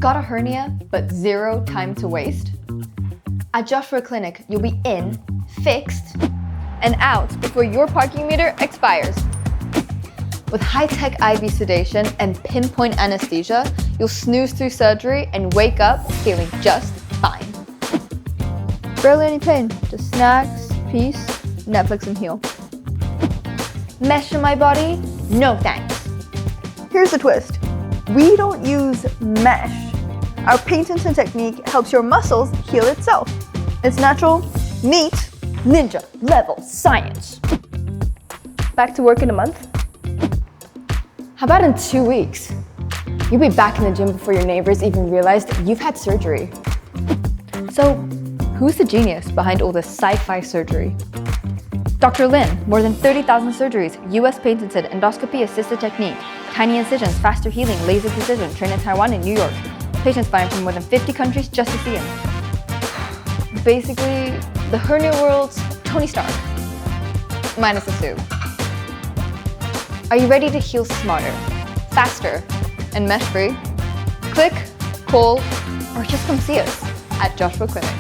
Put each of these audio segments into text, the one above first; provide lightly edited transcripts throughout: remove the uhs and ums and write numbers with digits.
Got a hernia, but zero time to waste? At Joshua Clinic, you'll be in, fixed, and out before your parking meter expires. With high-tech IV sedation and pinpoint anesthesia, you'll snooze through surgery and wake up feeling just fine. Barely any pain, just snacks, peace, Netflix and heal. Mesh in my body? No thanks. Here's the twist. We don't use mesh. Our patented technique helps your muscles heal itself. It's natural, neat, Ninja level science. back to work in a month. How about in 2 weeks? You'll be back in the gym before your neighbors even realize that you've had surgery. So, who's the genius behind all this sci-fi surgery? Dr. Lin, more than 30,000 surgeries, US patented endoscopy-assisted technique, tiny incisions, faster healing, laser precision, trained in Taiwan and New York. Patients flying from more than 50 countries just to see him. Basically, the hernia world's Tony Stark, minus the suit. Are you ready to heal smarter, faster, and mesh-free? Click, call, or just come see us at Joshua Clinic.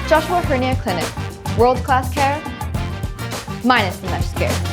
Joshua Hernia Clinic, world-class care, minus the mesh scare.